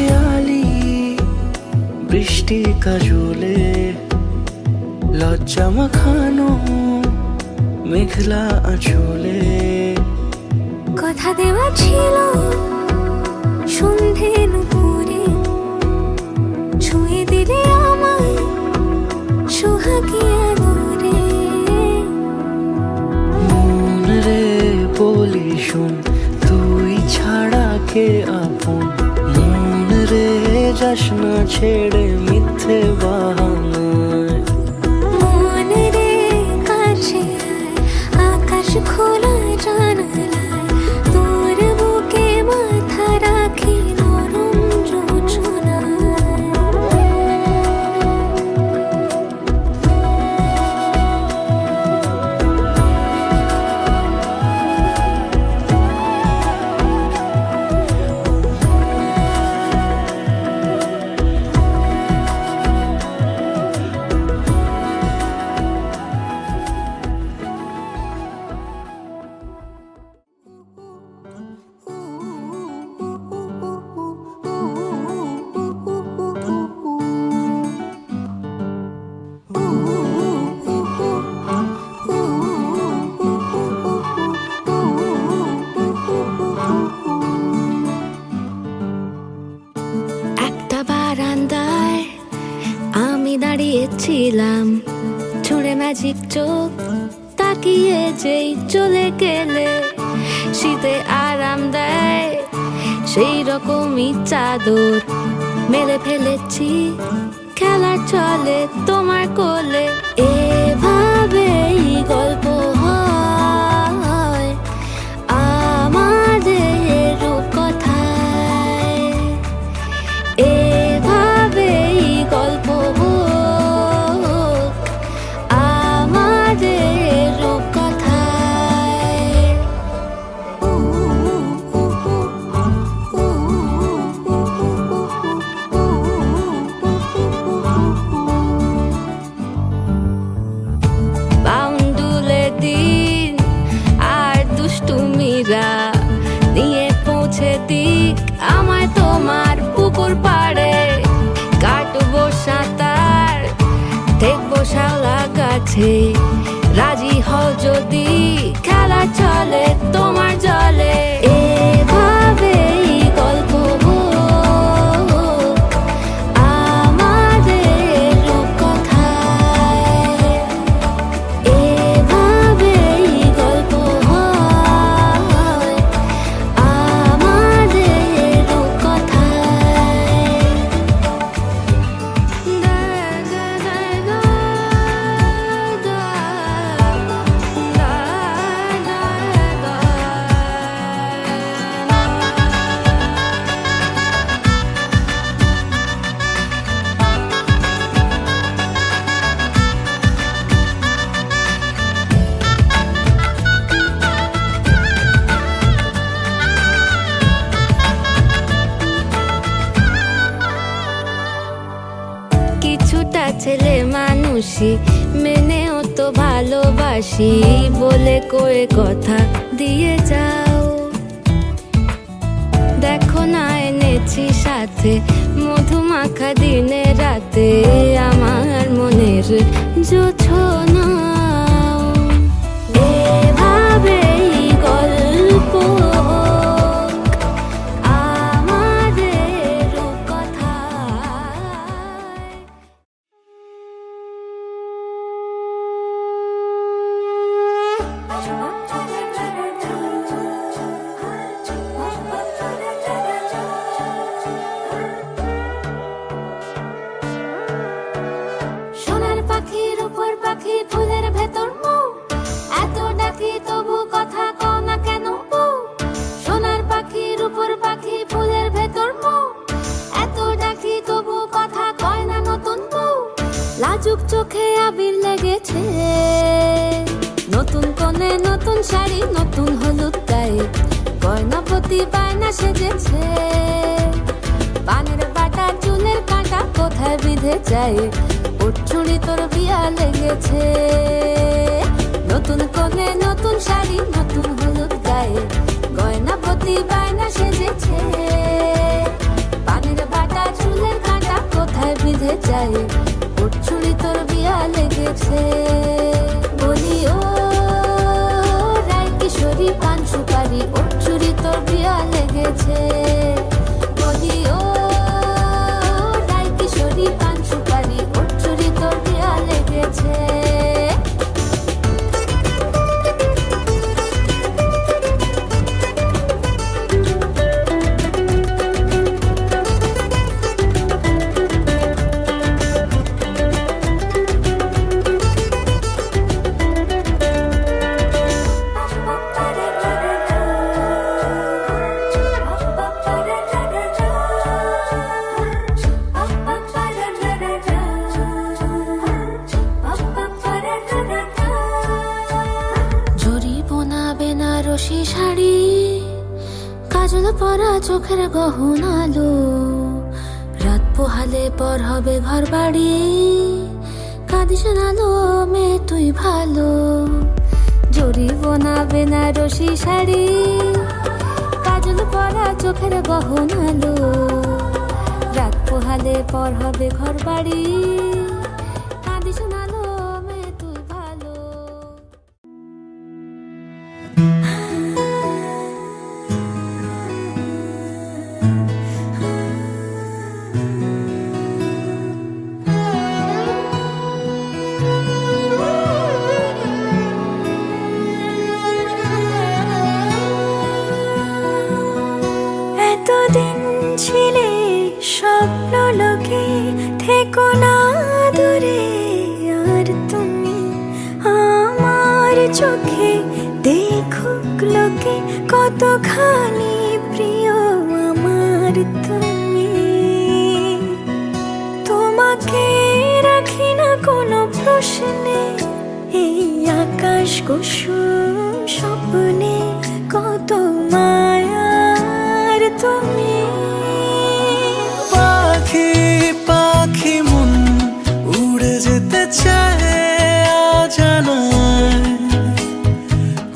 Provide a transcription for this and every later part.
খেয়ালি বৃষ্টি কাজলে লজ্জা মাখানো মেঘলা আঁচলে কথা দেওয়া ছিল সন্ধে নুপুরে ছুঁয়ে দিলে আমায় সোহাগী আদরে। মন রে বলি শোন তুই ছাড়া কে আপন, মন রে যাস না ছেড়ে মিথ্যে বাহানায়। মন রে কাছে আয়, আকাশ খোলা জানালায় তোর বুকে মাথা রাখি নরম যোজনায়। একটা বারান্দায় আমি দাঁড়িয়েছিলাম, ছুঁড়ে ম্যাজিক চোখ তাকিয়ে যেই চলে গেলে শীতে আরাম দেয় সেই রকমই চাদর মেলে ফেলেছি খেলার চলে তোমার কোলে। এভাবেই গল্প হয় আমাদের রূপকথায়, এভাবেই গল্প হোক আমাদের রূপকথায়। বাউন্ডুলে দিন আর দুষ্টুমিরা নিয়ে পৌঁছে দিক আমায় তোমার পুকুর পাড়ে। কাটবো সাঁতার দেখবো শাওলা গাছে, রাজি হও যদি খেলা চলে তোমার জলে। এভাবেই গল্প হোক আমাদের রূপকথায়, এভাবেই গল্প হয় আমাদের রূপকথায়। কিছুটা ছেলে মানুষই মেনেও তো ভালোবাসি বলে কয়ে কথা দিয়ে যাও। দেখো না এনেছি সাথে মধুমাখা দিনে রাতে আমার মনের জোছনা। এভাবেই গল্প হোক আমাদের রূপকথায়। সোনার পাখির উপর পাখি ফুলের ভেতর মৌ, এত ডাকি তবু কথা কও না কেন বউ। সোনার পাখির উপর পাখি ফুলের ভেতর মৌ, এত ডাকি তবু কথা কয় না নতুন বউ। লাজুক চোখে আবির লেগেছে, নতুন কোণে নতুন শাড়ি নতুন হলুদ গায়ে, গয়না প্রতি বায়না সেজেছে। পানের বাটা চুলের কাঁটা কোথায় বিঁধে যায়, উঠছুড়ি তোর বিয়া লেগেছে। নতুন কোণে নতুন শাড়ি নতুন হলুদ গায়ে, গয়না প্রতি বায়না সেজেছে। পানের লেগেছে। বলি ও রায় কিশোরী পান সুপারি ওর চুরি তোর প্রিয়া লেগেছে। বলি ও রায় কিশোরী পান সুপারি ওর চুরি তোর প্রিয়া লেগেছে। বেনারসি শাড়ি কাজল পরা চোখের গহনালো, রাত পোহালে পর হবে ঘর বাড়ি, কাঁদিস নালো মেয়ে তুই ভালো। জরি বোনা বেনারসি শাড়ি কাজল পরা চোখের গহনালো, রাত পোহালে পর হবে ঘর বাড়ি, কাঁদিস নালো মেয়ে তুই ভালো। এতদিন ছিলে স্বপ্ন লোকে, থেকো না দূরে আর তুমি আমার চোখে, দেখুক লোকে কতখানি প্রিয় আমার তুমি। তোমাকে রাখি না কোনো প্রশ্নে, এই আকাশ কুসুম স্বপ্নে কত মায়ার তুমি। পাখি পাখি মন উড়ে যেতে চায় অজানায়,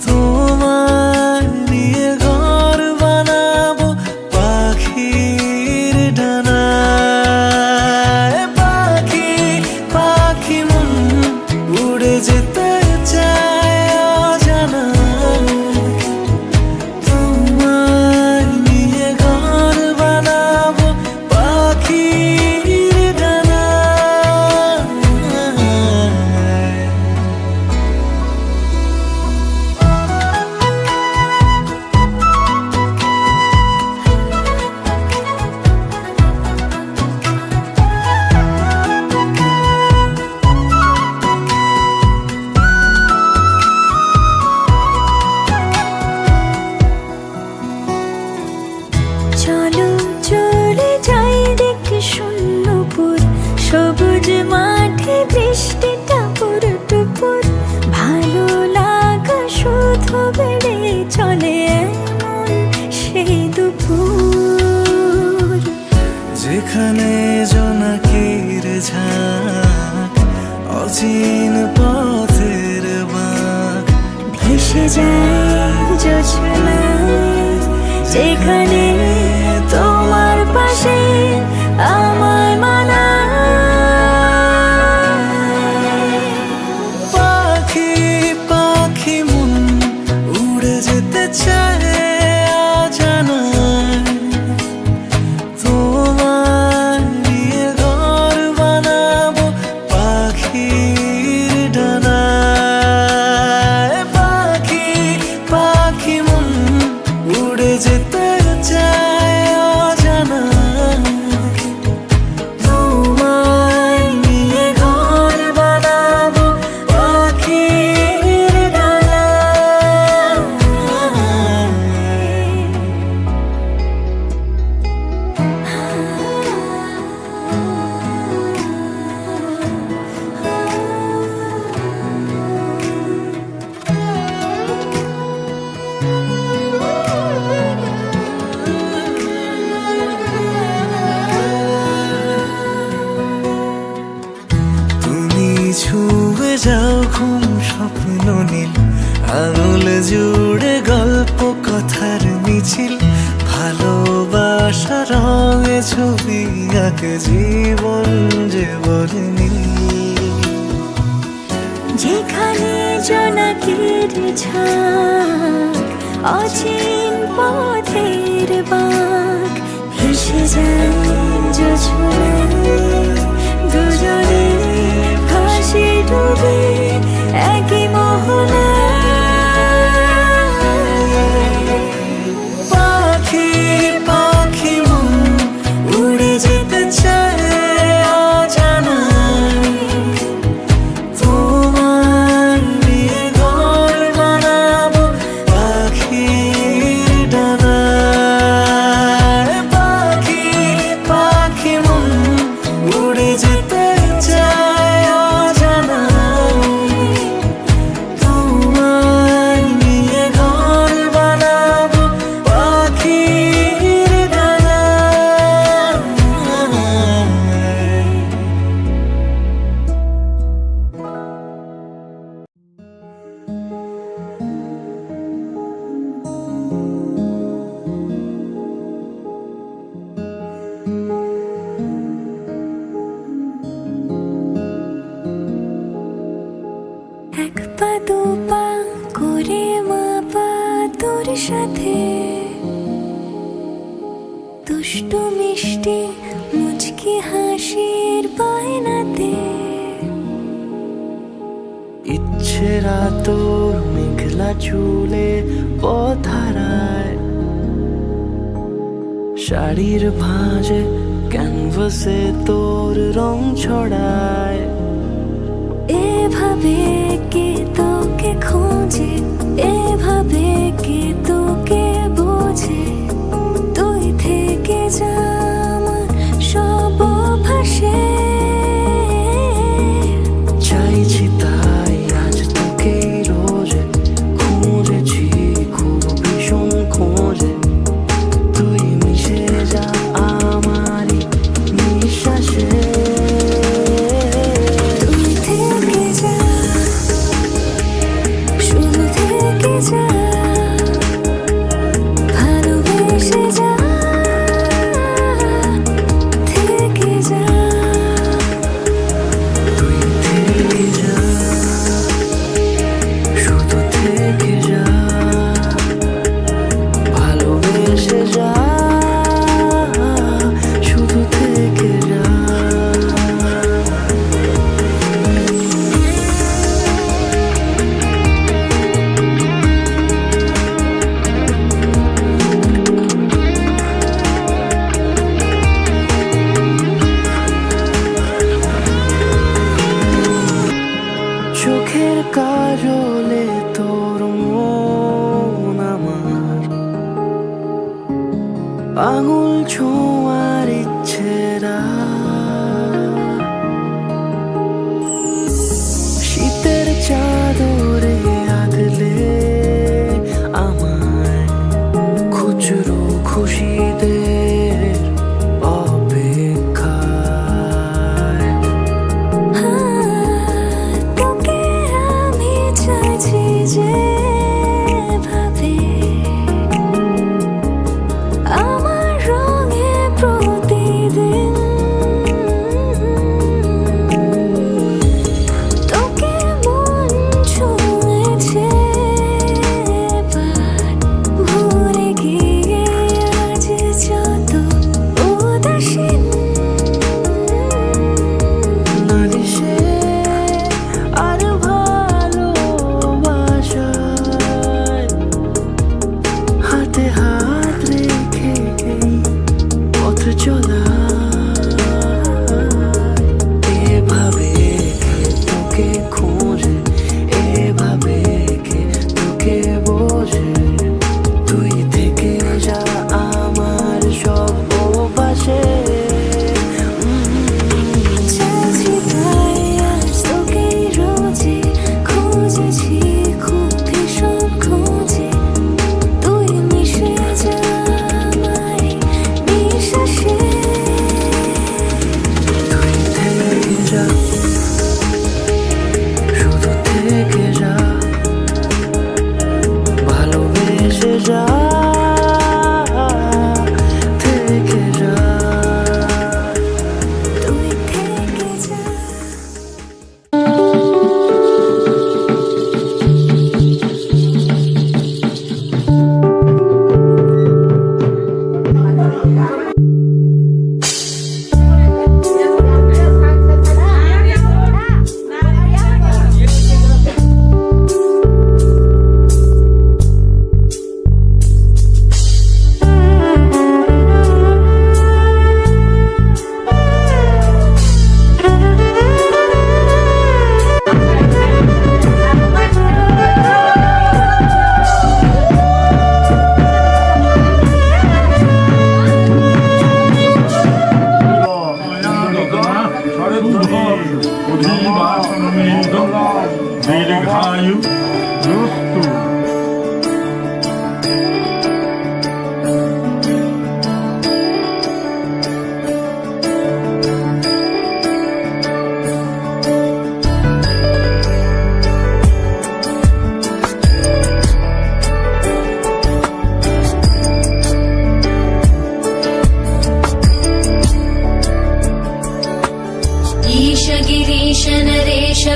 তোমার নিয়ে ঘর বানাবো পাখির ডানায়। পাখি পাখি মন উড়ে যেতে চায় অজানায়, তোমার নিয়ে ঘর বানাবো পাখির ডানায়। চলো চলে যাই দেখে শূন্যপুর, সবুজ মাঠে বৃষ্টিটা পুরো টুপুর, ভালো লাগা শুধু বেড়ে চলে এমন সেই দুপুর। যেখানে জোনাকির ঝাঁক, অচিন পথের বাঁক, ভেসে যায় জোছনায়, যেখানে তোমার পাশে আমার মানায়। পাখি পাখি মন উড়ে যেতে চায় অজানায়, তোমার নিয়ে ঘর বানাবো পাখির ডানায়। পাখি পাখি মন উড়ে যেতে চায় অজানায়, তোমার নিয়ে ঘর বানাবো পাখির ডানায়। তুমি ছুঁয়ে যাও ঘুম স্বপ্ন নীল, আঙুল জুড়ে গল্প কথার মিছিল, ভালোবাসা রঙে ছবি আঁকে জীবন যে বলে নীল। যেখানে জোনাকির ঝাঁক, অচিন পথের বাঁক, ভেসে যায় জোছনায়, দুজনে ভাসি ডুবে একই মোহনায়। পাখি পাখি মন উড়ে যেতে চায় অজানায়, তোমার নিয়ে ঘর বানাবো পাখির ডানায়। পাখি পাখি মন উড়ে যেতে চায় অজানায়, তোমার নিয়ে ঘর বানাবো পাখির ডানায়। এক পা দু পা করে মাপা তোর সাথে, দুষ্টু মিষ্টি মুচকি হাসির বায়নাতে। ইচ্ছেরা তোর মেঘলা চুলে পথহারায়, শাড়ির ভাঁজে ক্যানভাসে তোর রং ছড়ায়। এভাবে কে তোকে খোঁজে, এভাবে কে তোকে বোঝে, তুই থেকে যা আমার সব ভাসে। চাইছি তাই আজ তোকে রোজে, খুঁজেছি খুব ভীষণ খোঁজে, তুই মিশে যা আমারই নিঃশ্বাসে। তুই থেকে যা, শুধু থেকে যা, ভালোবেসে যা, থেকে যা। তুই থেকে যা, শুধু থেকে যা, ভালোবেসে যা, শুধু থেকে যা। চোখের কাজলে তোর মন আমার, আঙুল ছোঁয়ার ইচ্ছেরা, শীতের চাদরে আদলে আমায়, খুচরো খুশিদের অপেক্ষায়। তোকে আমি চাইছি যেভাবে, আমার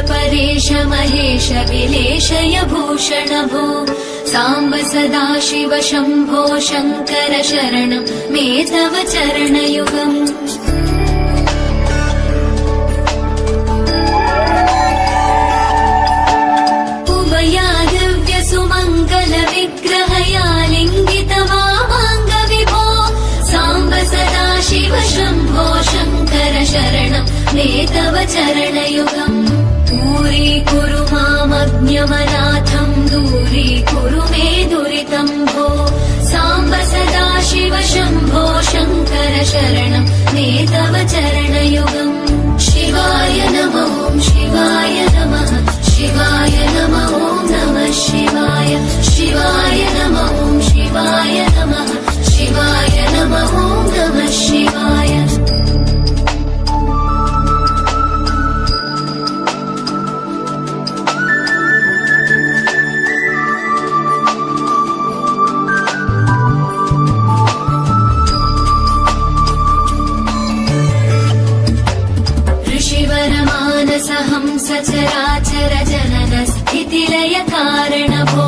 परेश महेश विलेशय भूषण भो साम्ब सदा शिव शम्भो शङ्कर शरणं मे तव चरणयुगम् सुमङ्गल विग्रहया लिङ्गित वामाङ्ग विभो साम्ब सदा शिव शम्भो शङ्कर शरणं मे तव चरणयुगम् दूरीकुरु मामज्ञमनाथं दूरीकुरु मे दुरितं भो साम्ब सदा शिव शम्भो शङ्कर शरणं मे तव चरणयुगम् शिवाय नमः शिवाय नमः शिवाय नमः नमः शिवाय शिवाय नमः शिवाय नमः शिवाय नमः नमः शिवाय ऋषिवरमानसहंस चराचर जनन स्थितिलय कारण भो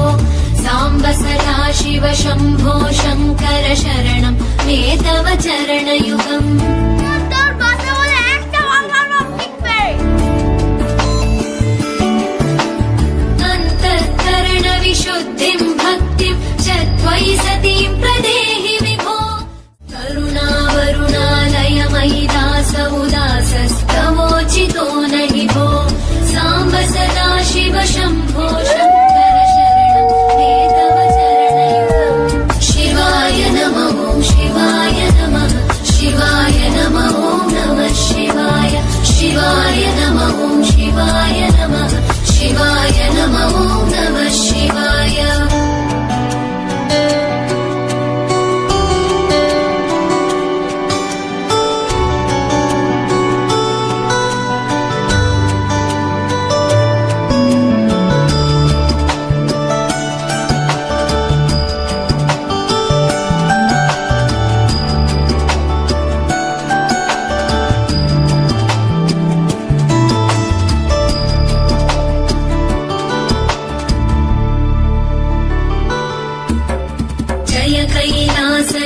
साम्ब सदा शिव शम्भो शङ्कर शरणं मे तव चरणयुगम् अन्तःकरण विशुद्धिं भक्तिं च त्वयि सतीं प्रदेहि विभो करुणावरुणालयमयि दास उदासस्तवोचितो नहि भो साम्ब सदा शिव शम्भो शङ्कर शरणं मे तव चरणयुगम् शिवाय नमः शिवाय नमः शिवाय नमः नमः शिवाय शिवाय नमः शिवाय नमः शिवाय नमः नमः शिवाय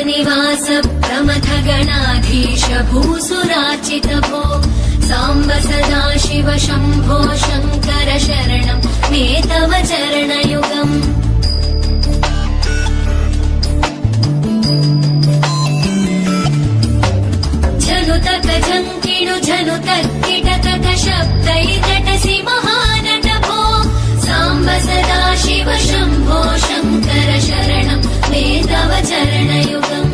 निवास प्रमथ गणाधीश भूसुराचित भो साम्ब सदा शिव शम्भो शङ्कर शरणं मे तव चरणयुगम् झनुतक झङ्किणु झनुतक्किटकट शब्दैकटसि महानट भो साम्ब सदा शिव शम्भो शङ्कर शरणं मे तव चरणयुगम्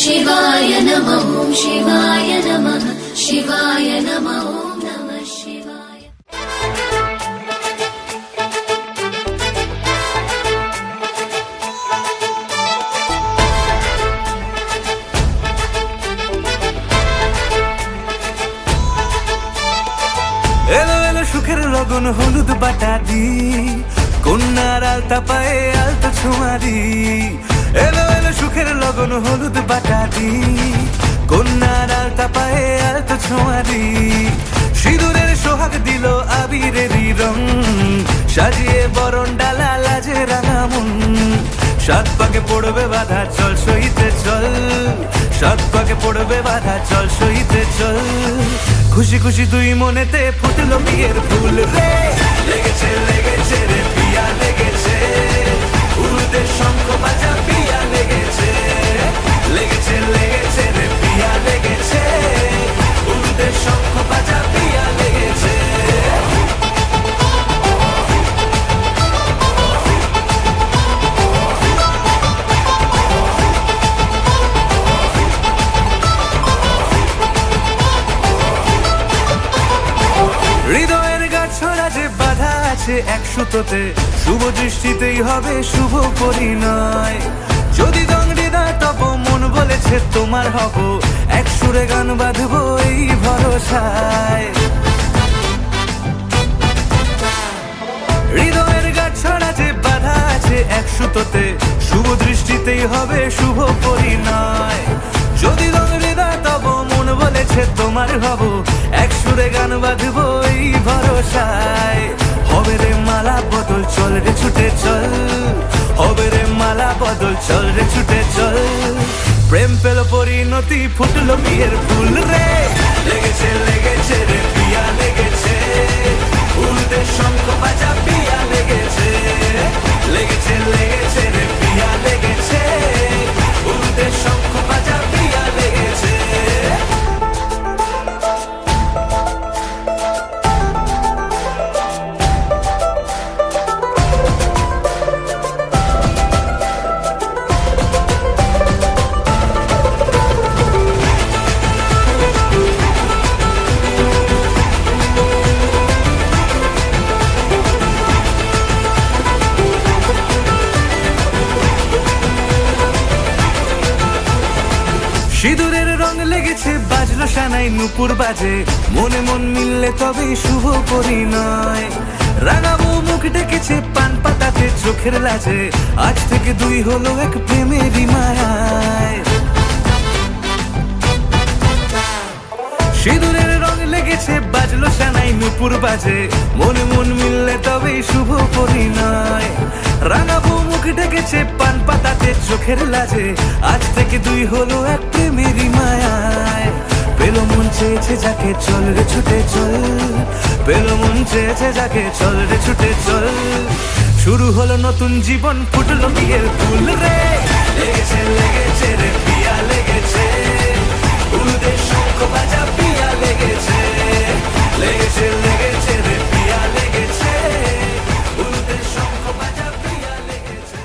शिवाय नमः शिवाय नमः शिवाय नमः नमः शिवाय এলো এলো সুখের লগন হলুদ বাটা দি কন্যার আলতা পায়ে আলতা ছোঁয়া দি এলো এলো সুখের লগন হলুদ বাটা দি কন্যার আলতা পায়ে আলতা ছোঁয়া দি সিঁদুরের সোহাগ দিল আবিরেরই রং সাজিয়ে বরণ ডালা লাজে রাঙা মন সাত পাকে পড়বে বাধা চল সইতে চল সাত পাকে পড়বে বাধা চল সইতে চল খুশি খুশি দুই মনেতে ফুটলো বিয়ের ফুল রে লেগেছে লেগেছে রে পিয়া লেগেছে উলুদের শঙ্খ বাজা পিয়া লেগেছে লেগেছে লেগেছে রে পিয়া লেগেছে উলুদের শঙ্খ বাজা পিয়া লেগেছে হৃদয়ের গাছড়া যে বাধা আছে এক সুতোতে শুভ দৃষ্টিতেই হবে শুভ পরিণয় যদি দংডিদা তব মন বলেছে তোমার হব এক সুরে গান বাঁধবো এই ভরসায় হৃদয়ের গাছড়া যে বাধা আছে এক সুতোতে শুভ দৃষ্টিতেই হবে শুভ পরিণয় যদি দংডিদা তব মন বলেছে তোমার হব এক সুরে গান বাঁধবো এই ভরসায়। হবে রে মালা বদল, চল রে ছুটে চল, হবে রে মালা বদল, চল রে ছুটে চল। প্রেম পেল পরিণতি, ফুটলো বিয়ের ফুল রে। লেগেছে লেগেছে রে পিয়া লেগেছে, উল্টে শঙ্খ বাজা পিয়া লেগেছে। লেগেছে লেগেছে রে পিয়া লেগেছে, উল্টে শঙ্খ বাজা পিয়া লেগেছে। সিঁদুরের রং লেগেছে, বাজলো সানাই নুপুর বাজে, মনে মন মিললে তবেই শুভ পরিণয়। রাঙাবো মুখ ডেকেছে পান পাতাতে চোখের লাজে, আজ থেকে দুই হলো এক প্রেমেরই মায়ায়। সিঁদুরের রং লেগেছে, বাজলো সানাই নুপুর বাজে, মনে মন মিললে তবেই শুভ পরিণয়। রাঙাবো মুখ ডেকেছে পান পাতাতে চোখের লাজে, আজ থেকে দুই হলো এক প্রেমেরই মায়ায়। পেল মন চেয়েছে যাকে, চল রে ছুটে চল, পেল মন চেয়েছে যাকে, চল রে ছুটে চল। শুরু হলো নতুন জীবন, ফুটলো বিয়ের ফুল রে। লেগেছে লেগেছে রে পিয়া লেগেছে, উল্টে শঙ্খ বাজা পিয়া লেগেছে। লেগেছে লেগেছে রে পিয়া লেগেছে, উল্টে শঙ্খ বাজা পিয়া লেগেছে।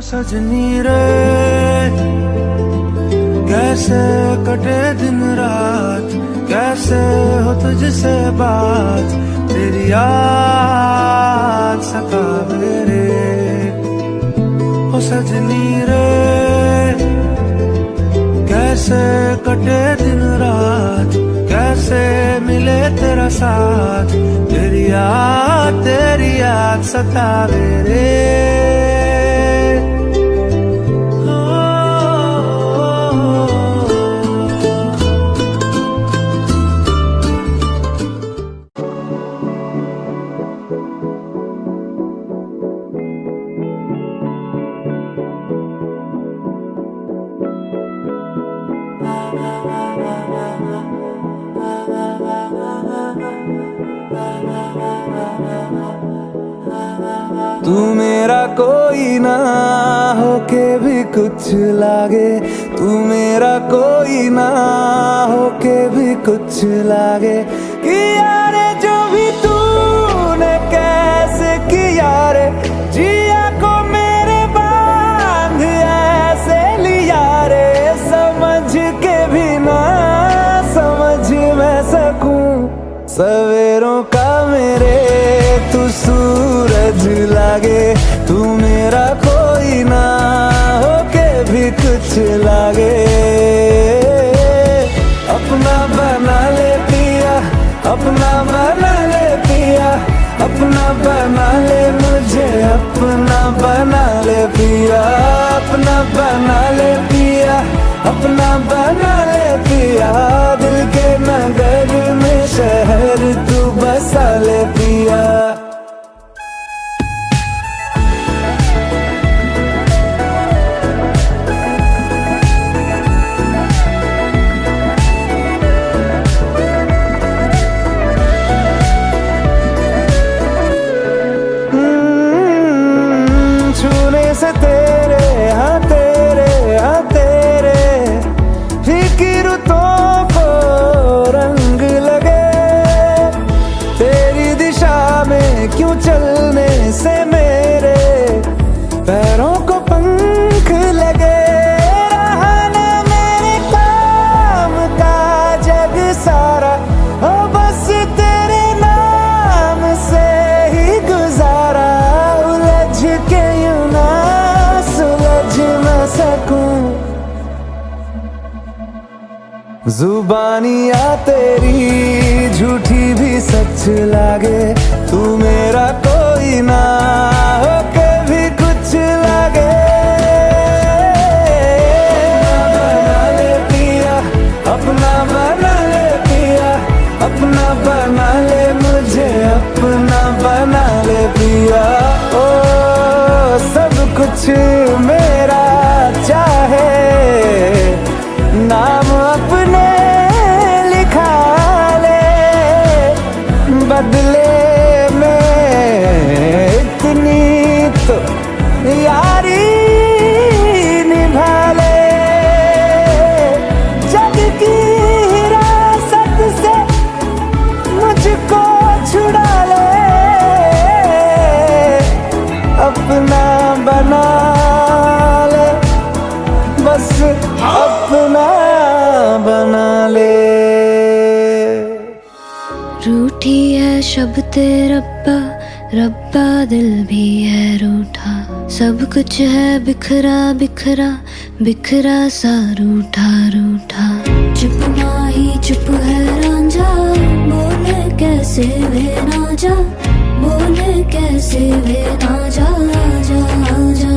सजनी रे कैसे कटे दिन रात, कैसे हो तुझसे बात, तेरी याद सतावे रे। ओ सजनी रे कैसे कटे दिन रात, कैसे मिले तेरा साथ, तेरी याद सतावे रे। La la la la la la la la la la la तू मेरा कोई ना होके भी कुछ लागे, तू मेरा कोई ना होके भी कुछ लागे। किया रे जो भी तूने कैसे किया रे, जिया को मेरे बांध ऐसे लिया रे, समझ के भी ना समझ मैं सकूं सवेरों का मेरे तू सूरज लागे, तू मेरा कोई ना होके भी कुछ लागे। अपना बना ले पिया, अपना बना ले पिया, अपना बना ले मुझे, अपना बना ले पिया, अपना बना ले पिया, अपना बना ले पिया। दिल के नगर में शहर तू बसा ले पिया। से तेरे हाँ तेरे हाँ तेरे फिक्रों को रंग लगे, तेरी दिशा में क्यों चलने से मेरे पैरों को पंख लगे। रहा ना मेरे काम का जग सारा, हो बस तेरे नाम से ही गुजारा। उलझ के यूं ना सुलझ न सकूं, जुबानियाँ तेरी झूठी भी सच लागे, तू मेरा कोई ना होके भी कुछ लागे। अपना बना ले पिया, अपना बना ले पिया, अपना बना ले मुझे, अपना बना ले पिया। ओ सब कुछ मेरा चाहे, नाम अपने लिखा ले, बदले में इतनी तो यारी निभा ले। जग की हिरासत से मुझको छुड़ा ले, अपना बना ले, बस अपना बना ले। रूठी है शब्द रब्बा, रब्बा दिल भी है रूठा, सब कुछ है बिखरा बिखरा, बिखरा सा रूठा रूठा। चुप माही चुप है रांझा, बोले कैसे वे ना जा, बोले कैसे वे ना जा जा जा,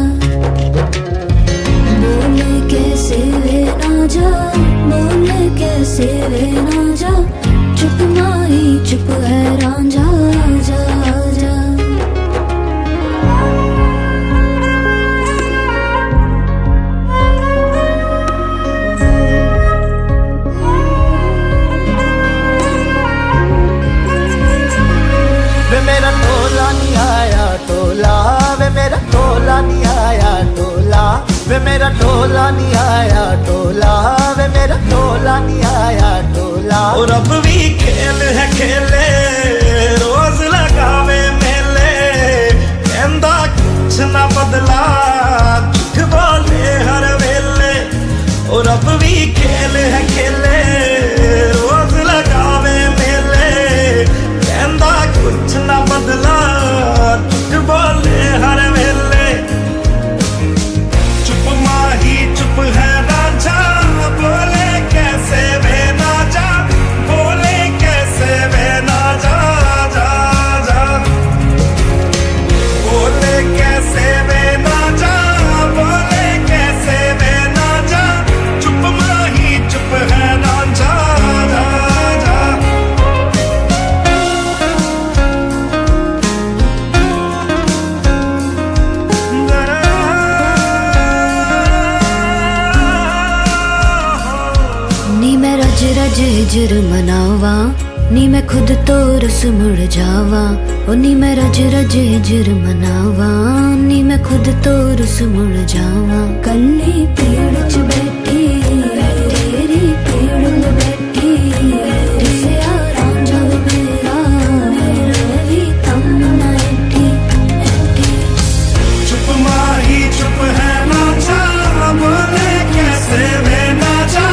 बोले कैसे वे ना जा, बोले कैसे वे ना जा। चुप माही चुप है रांझा जा जा। वे मेरा टोला नहीं आया टोला, वे मेरा टोला नहीं आया टोला, वे मेरा टोला नहीं आया टोला, वे मेरा टोला नहीं आया टोला। और अब भी खेल है खेले, रोज लगावे मेले, कहंदा कुछ ना बदला, झूठ बोले हर वेले। और अब भी खेल है खेले, रोज लगावे मेले, कहंदा कुछ ना बदला, झूठ बोले हर वेले। चुप माही चुप है रांझा, बोले कैसे वे ना जा, बोले कैसे वे ना जा जा जा, बोले कैसे वे ना जा, बोले कैसे वे ना जा। चुप माही चुप है रांझा जा जा। नी मैं रज रज हिजर मनावा, नी मैं खुद तो रस मुड़ जावा ओ नी मैं रज रज हिजर मनावा नी मैं खुद तो रस मुड़ जावा कल्ली पेड़ च बैठी तेरी पेड़ में बैठी दिसया रांझा मेरा भी तम ना एठी एठी चुप माही चुप है ना जा बोले कैसे वे ना जा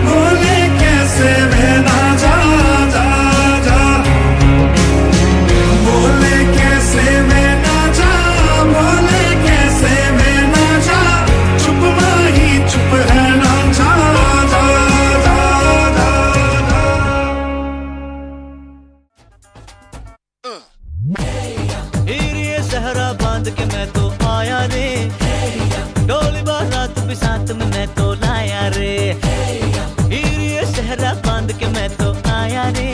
बोले कैसे वे ना जा जा जा बोले कैसे वे ना जा बोले कैसे वे ना जा चुप माही चुप है ना जा जा जा जा ये सहरा बांध के मैं तो आया रे डोली बारात भी साथ में मैं तो लाया रे ये सहरा बांध के मैं तो आया रे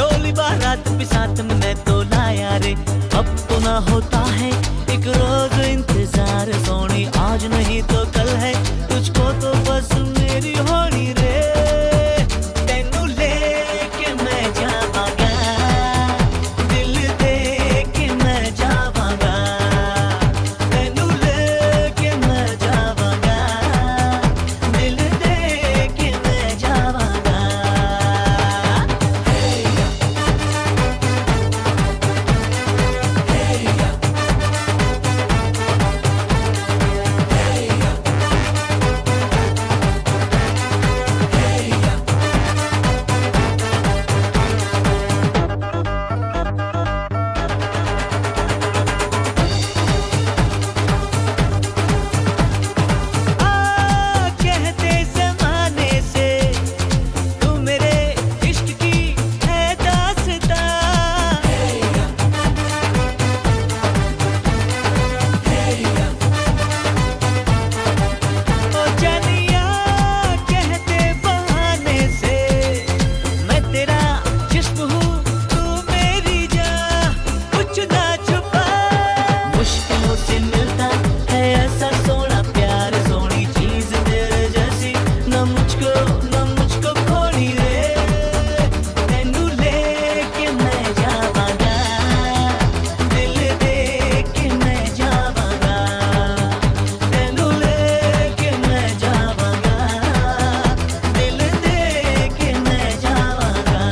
डोली बारात भी साथ में मैं तो लाया रे अब तो ना होता है एक रोज इंतजार सोनी आज नहीं तो कल है तुझको तो बस मेरी होनी रे तेनू लेके मैं जावांगा दिल दे के मैं जावांगा तेनू लेके मैं जावांगा दिल दे के मैं जावांगा कहते ज़माने से तू मेरे इश्क की है दास्तां ओ जानिया कहते बहाने से मैं तेरा जिस्म हूँ तू मेरी जान कुछ ना छुपा मुश्किलों से मिलता है ऐसा सोना प्यार सोनी चीज तेरे जैसी न मुझको खोनी रे तेनू लेके मैं जावांगा दिल दे के मैं जावांगा तेनू लेके मैं जावांगा दिल दे के मैं जावांगा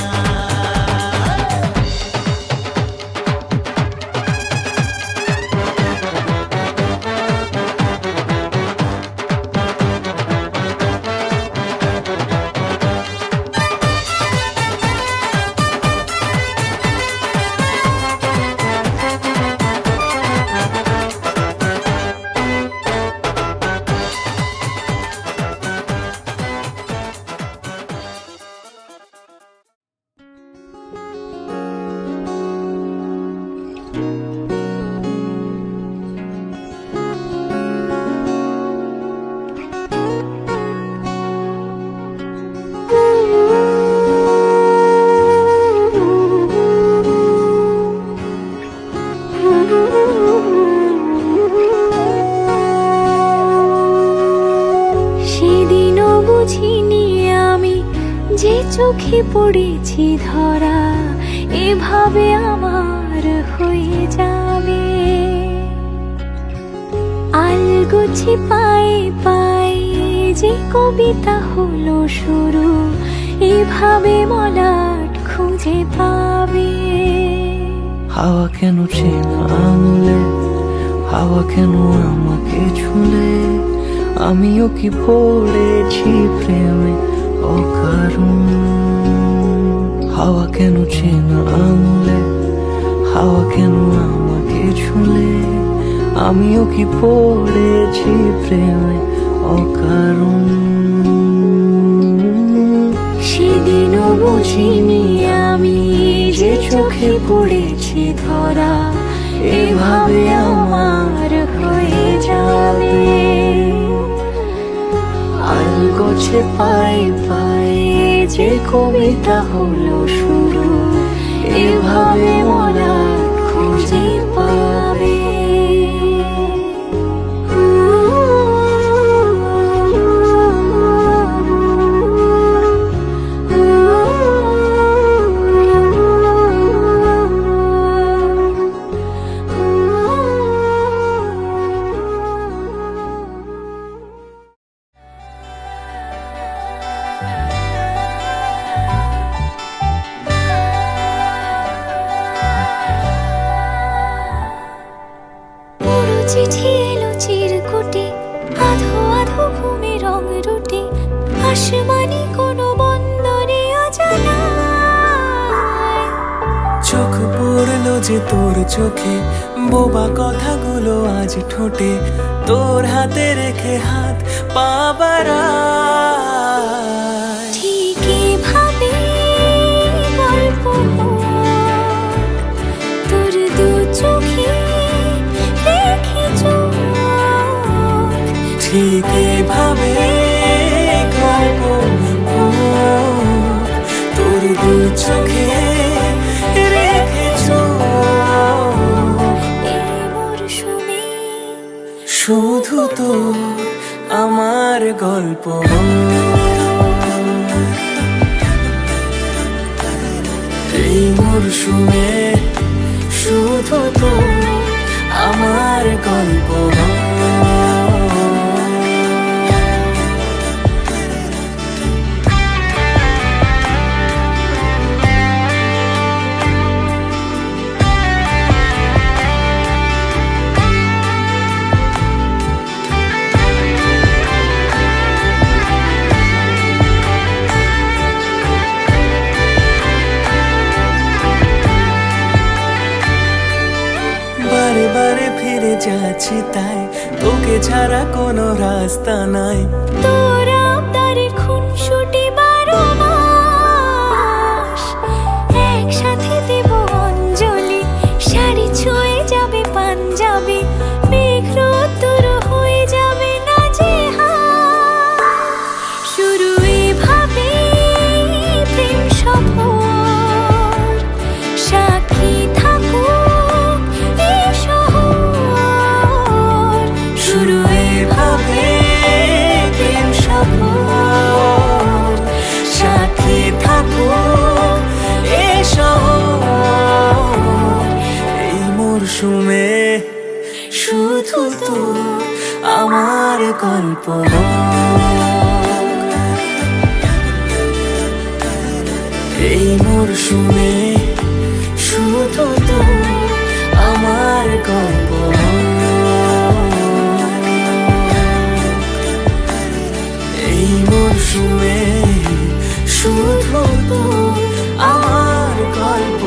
সেদিনও বুঝিনি আমি যে চোখে পড়েছি ধরা এভাবে আমার হয়ে যাবে আলগোছে পায়ে পায়ে যে কবিতা হলো শুরু এভাবে মলাট খুঁজে পাবে হাওয়া কেন চেনা আঙুলে হাওয়া কেন আমাকে ছুলে আমিও কি পড়েছি প্রেমে অকারণ হাওয়া কেন চেনা আঙুলে হাওয়া কেন আমাকে ছুলে আমিও কি পড়েছি প্রেমে অকারণ সেদিনও বুঝিনি আমি যে চোখে পড়েছি ধরা এভাবে আমার হয়ে যাবে আলগোছে পায়ে পায়ে যে কবিতা হলো শুরু এভাবে মলাট খুঁজে পাবে আসমানি কোনো বন্দরে অজানায় চোখ পড়লো যে তোর চোখে, বোবা কথাগুলো আজ ঠোঁটে, তোর হাতে রেখে হাত পা বাড়ায়। ঠিক এভাবে গল্প হোক, তোর দু চোখে রেখে চোখ। ঠিক এভাবে গল্প হোক, তোর দু চোখে রেখে চোখ। এই মরশুমে শুধু তো আমার গল্প, এই মরশুমে শুধু তো আমার গল্প। বারে বারে ফিরে যাচ্ছি তাই, তোকে ছাড়া কোনো রাস্তা নাই। তোর আবদারে খুনসুটি 12 মাস, একসাথে দেব অঞ্জলি, শাড়ি ছুঁয়ে যাবে পাঞ্জাবি, মেঘ রোদ্দুর হয়ে যাবে না যে হাত। শুরু এভাবে প্রেম সফর, সাক্ষী থাকুক এই শহর। শুরু এভাবে প্রেম সফর, সাথী থাকো এ শহর। এই মরশুমে শুধু তো আমার গল্প, এই মরশুমে শুধু তো আমার গল্প, এই মরশুমে শুধু তো আমার গল্প।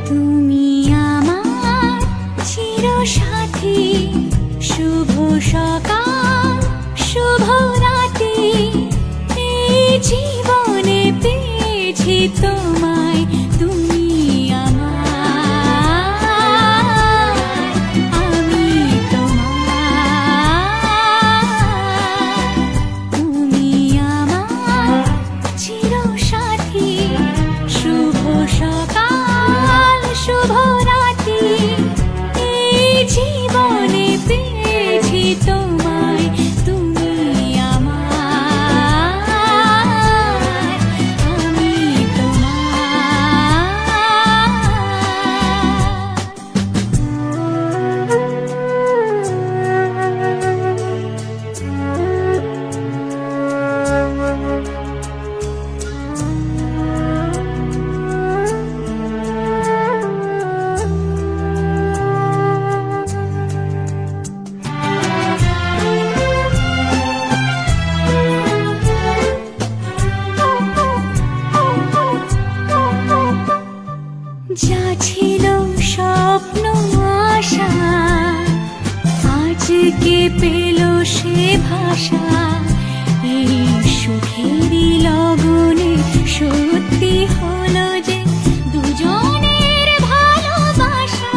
তুমি আমার চিরসাথী, শুভ সকাল শুভ রাতি, এই জীবনে পেয়েছি তোমায়। তুমি আমার, আমি তোমার। তুমি আমার চিরসাথী, শুভ সকাল শুভ রাতি, এই জীবনে পেয়েছি তোমায়। তুমি আমার, আমি যা ছিল স্বপ্ন আশা, আজকে পেল সে ভাষা। এই সুখেরই লগনে সত্যি হলো যে দুজনের ভালোবাসা।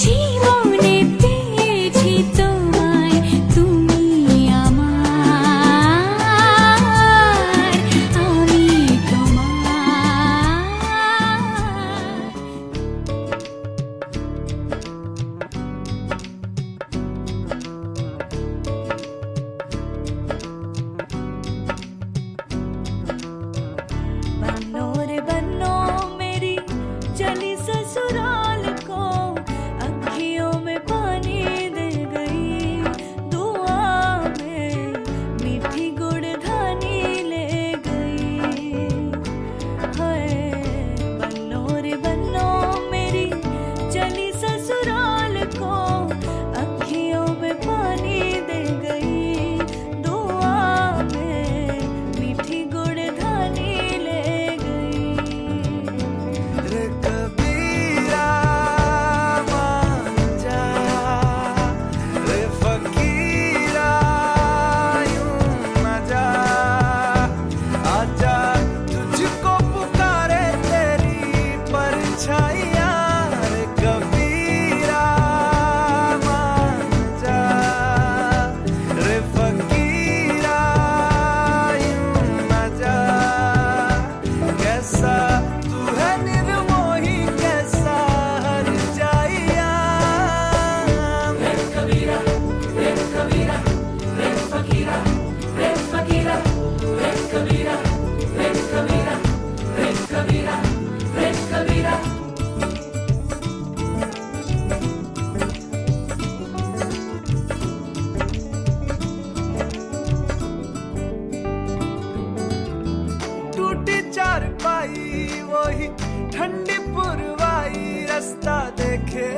জীবনে পেয়েছি তোমায়, তুমি আমার, আমি তোমার। बन्नो रे बन्नो मेरी चली ससुराल को, अखियों में पानी दे गई, दुआ में मीठी गुड़धानी ले गई। हाय बन्नो रे बन्नो मेरी चली ससुराल को, अखियों में पानी दे गई, दुआ में मीठी गुड़धानी ले गई। रे कबीरा मान जा, रे फकीरा यूं न जा, आजा तुझको पुकारे तेरी परछाइयाँ। रे कबीरा मान जा, रे फकीरा यूं न जा, कैसा तू है निर्मोही, कैसा हर जाइया। रे कबीरा रे कबीरा रे फकीरा रे फकीरा रे कबीरा रे कबीरा रे कबीरा रे कबीरा। टूटी चारपाई वही ठंडी पुरवाई, रास्ता देखे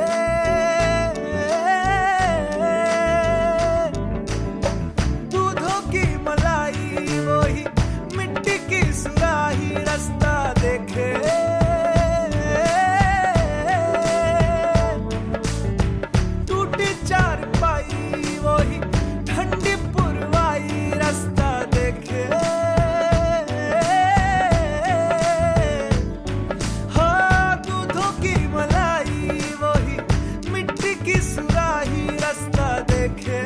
दूधों की मलाई, वही मिट्टी की सुराही, रास्ता देखे टूटी चारपाई वही ठंडी पुरवाई, रास्ता देखे। हाँ दूधों की मलाई वही मिट्टी की सुराही, रास्ता देखे।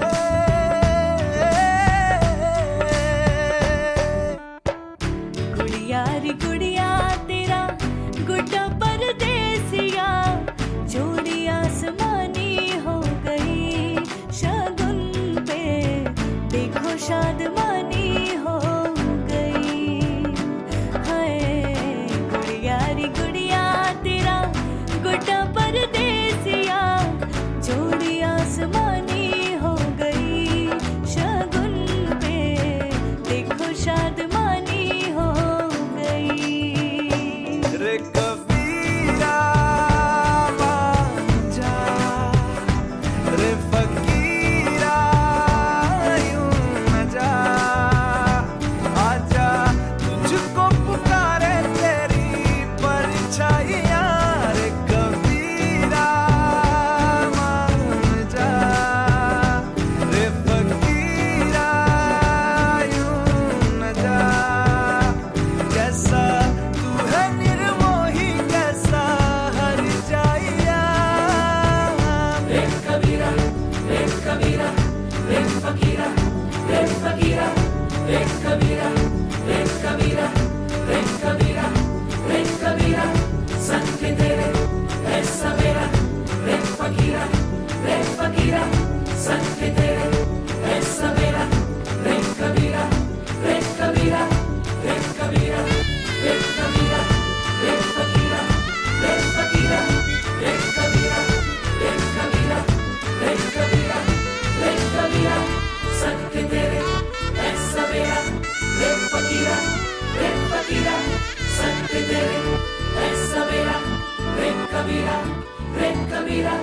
गुड़िया रे गुड़िया तेरा गुड्डा परदेसिया, जोड़ी आसमानी हो गई, शगुन पे देखो शादमानी हो गई। हाय गुड़िया रे गुड़िया तेरा गुड्डा परदेसिया, जोड़ी आसमानी हो गई, शगुन पे देखो शादमानी हो गई। रे कबीरा मान जा, रे फकीरा यूं न जा, आजा तुझको पुकारे तेरी परछाइयाँ। रे कबीरा मान जा, रे फकीरा यूं न जा, कैसा तू है निर्मोही, कैसा हर जाइया। रे कबीरा रे कबीरा रे फकीरा रे फकीरा रे कबीरा रे कबीरा रे कबीरा रे कबीरा, संग तेरे है सवेरा। रे फकीरा रे फकीरा संग तेरे है सवेरा। रे कबीरा रे कबीरा रे कबीरा रे कबीरा रे फकीरा रे फकीरा रे कबीरा रे कबीरा रे कबीरा रे कबीरा, संग तेरे है सवेरा। रे फकीरा रे फकीरा संग तेरे है सवेरा। रे कबीरा रे कबीरा